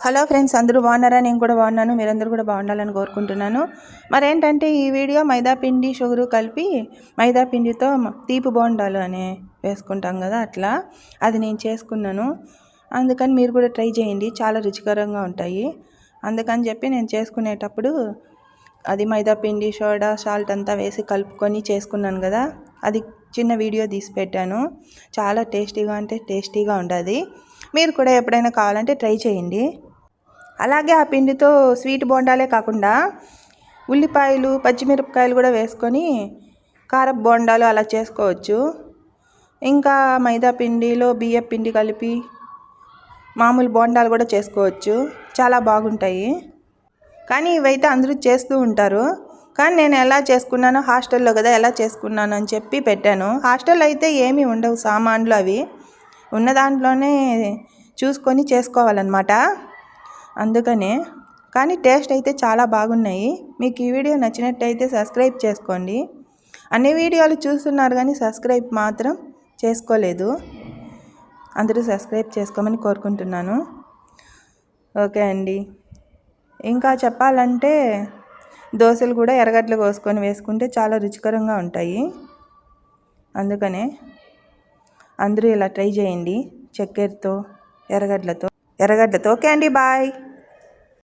Hello friends, అందరూ బాగున్నారా? నేను కూడా బాగున్నాను. మీరందరూ కూడా బాగుండాలని కోరుకుంటున్నాను. మరేంటంటే ఈ వీడియో మైదా పిండి షుగరు కలిపి మైదా పిండితో తీపి బోండాలు అని వేసుకుంటాం కదా, అట్లా అది నేను చేసుకున్నాను. అందుకని మీరు కూడా ట్రై చేయండి, చాలా రుచికరంగా ఉంటాయి. అందుకని చెప్పి నేను చేసుకునేటప్పుడు అది మైదా పిండి, సోడా, సాల్ట్ అంతా వేసి కలుపుకొని చేసుకున్నాను కదా, అది చిన్న వీడియో తీసి పెట్టాను. చాలా టేస్టీగా అంటే టేస్టీగా ఉంటుంది. మీరు కూడా ఎప్పుడైనా కావాలంటే ట్రై చేయండి. అలాగే ఆ పిండితో స్వీట్ బోండాలే కాకుండా ఉల్లిపాయలు, పచ్చిమిరపకాయలు కూడా వేసుకొని కారపు బోండాలు అలా చేసుకోవచ్చు. ఇంకా మైదా పిండిలో బియ్యం పిండి కలిపి మామూలు బోండాలు కూడా చేసుకోవచ్చు, చాలా బాగుంటాయి. కానీ ఇవైతే అందరూ చేస్తూ ఉంటారు. కానీ నేను ఎలా చేసుకున్నానో, హాస్టల్లో కదా ఎలా చేసుకున్నాను అని చెప్పి పెట్టాను. హాస్టల్లో అయితే ఏమీ ఉండవు సామాన్లు, అవి ఉన్న దాంట్లోనే చూసుకొని చేసుకోవాలన్నమాట. అందుకనే కానీ టేస్ట్ అయితే చాలా బాగున్నాయి. మీకు ఈ వీడియో నచ్చినట్టయితే సబ్స్క్రైబ్ చేసుకోండి. అన్ని వీడియోలు చూస్తున్నారు కానీ సబ్స్క్రైబ్ మాత్రం చేసుకోలేదు. అందరూ సబ్స్క్రైబ్ చేసుకోమని కోరుకుంటున్నాను. ఓకే అండి. ఇంకా చెప్పాలంటే దోశలు కూడా ఎర్రగడ్డలు కోసుకొని వేసుకుంటే చాలా రుచికరంగా ఉంటాయి. అందుకనే అందరూ ఇలా ట్రై చేయండి, చక్కెరతో, ఎర్రగడ్డలతో. ఓకే అండి, బాయ్.